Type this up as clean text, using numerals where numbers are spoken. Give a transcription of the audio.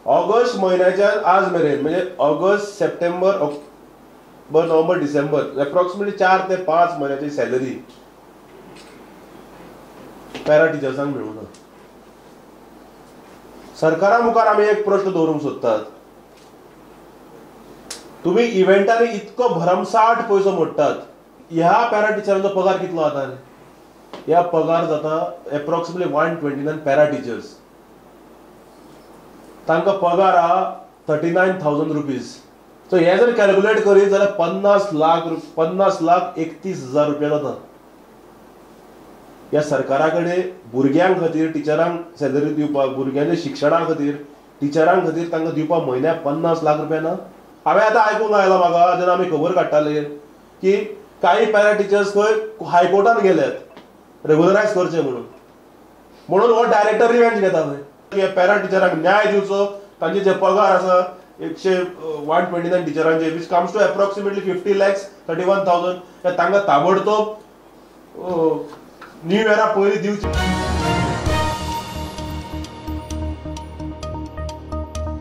August महिन्याच्या आज मेरेन म्हणजे August September October November December approximately 4 ते 5 महिन्याची सॅलरी पॅरा टिचर्सांक मेळूना. सरकारा मुखार आमी एक प्रश्न दवरूंक सोदतात. तुम्ही इव्हेंटांनी इतको भरमसाट पैसो मोडटात, ह्या पॅरा टिचरांचो पगार कितलो जाता? ह्या पगार जाता एप्रॉक्सिमेटली 129 पॅरा टीचर्स. तांकां पगार आहा 39,000 रुपीज. सो हे जर कॅल्क्युलेट करीत जाल्यार 50,31,000 रुपया जाता. ह्या सरकारा कडेन भुरग्यांक खातीर टिचरांक सॅलरी दिवपाक, भुरग्यांच्या शिक्षणा खातीर टिचरांक खातीर तांकां दिवपाक म्हयन्याक 50 लाख रुपया ना. हांवें आतां आयकूंक आयलां म्हाका जेन्ना आमी खबर काडटाले की काही पॅरा टिचर्स खंय हायकोर्टान गेल्यात रेग्युलरायज करचे म्हणून हो डायरेक्टर रिवेंज घेता खंय. पॅरा टिचरांक न्याय दिवचो, तांचे जे पगार आसा 129 टिचरांचे which comes to approximately 50 lakhs 31,000 तांकां ताबडतोब न्यू इयरा पयलीं दिवचे.